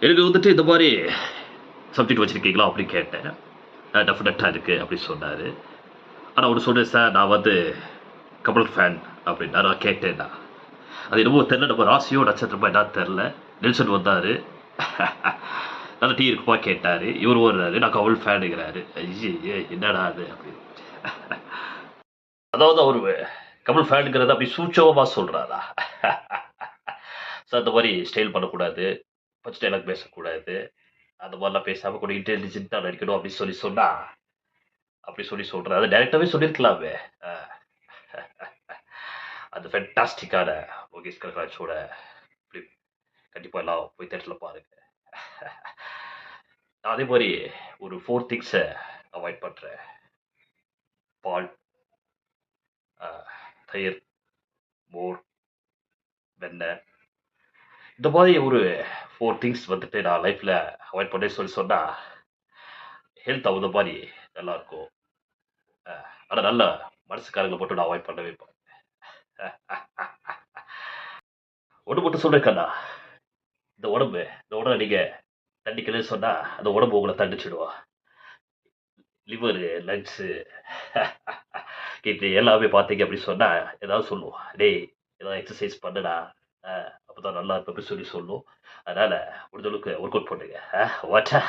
எனக்கு வந்துட்டு இந்த மாதிரி சப்ஜெக்ட் வச்சுருக்கீங்களா அப்படின்னு கேட்டேன். டெஃபினட்டாக இருக்குது அப்படின்னு சொன்னார். ஆனால் ஒன்று சொன்னேன் சார், நான் வந்து கமல் ஃபேன் அப்படின்னா நான் கேட்டேன்னா அது என்னமோ தெரில, நம்ம ராசியோ நட்சத்திரமா என்ன தெரில. நெல்சன் வந்தார், நல்ல டீ இருக்குமா கேட்டார். இவர் வர்றாரு, நான் கமல் ஃபேனுங்கிறாரு. ஐயே என்னடா அது அப்படின்னு. அதாவது அவர் கமல் ஃபேனுங்கிறத அப்படி சூட்சமாக சொல்கிறாரா? சார் இந்த மாதிரி ஸ்டைல் பண்ணக்கூடாது, ஃபர்ஸ்ட் டைலாக் பேசக்கூடாது, அந்த மாதிரிலாம் பேசாமல் கூட இன்டெலிஜென்ட்டாக நடிக்கணும் அப்படின்னு சொன்னா அப்படி சொல்கிறேன். அது டைரெக்டாகவே சொல்லியிருக்கலாமே. அந்த ஃபென்டாஸ்டிக்கான லோகேஷ் கனகராஜோட ஃபிலிம் கண்டிப்பாக எல்லாம் போய் தேட்டரில் பாருங்க. நான் அதே மாதிரி ஒரு 4 திங்ஸை அவாய்ட் பண்ணுறேன். பால், தயிர், மோர், வெண்ணெய், இந்த மாதிரி ஒரு 4 திங்ஸ் வந்துட்டு நான் லைஃப்பில் அவாய்ட் பண்ணேன்னு சொன்னால் ஹெல்த் தகுந்த மாதிரி நல்லாயிருக்கும். ஆனால் நல்ல மனசுக்காரங்களை மட்டும் நான் அவாய்ட் பண்ணவே வைப்பேன். ஒன்று மட்டும் சொல்லிருக்கண்ணா, இந்த உடம்பை நீங்கள் தண்டிக்கலன்னு சொன்னால் அந்த உடம்பு உங்களை தண்டிச்சிடுவா. லிவரு, லங்ஸு, கிட்னி எல்லாமே பார்த்தீங்க அப்படின்னு சொன்னால் ஏதாவது சொல்லுவோம், டேய் ஏதாவது எக்ஸசைஸ் பண்ணுடா, அப்போ தான் நல்லா இருப்ப அப்படின்னு சொல்லும். அதனால் முடிஞ்ச அளவுக்கு ஒர்க் அவுட் பண்ணுங்க. வாட்டா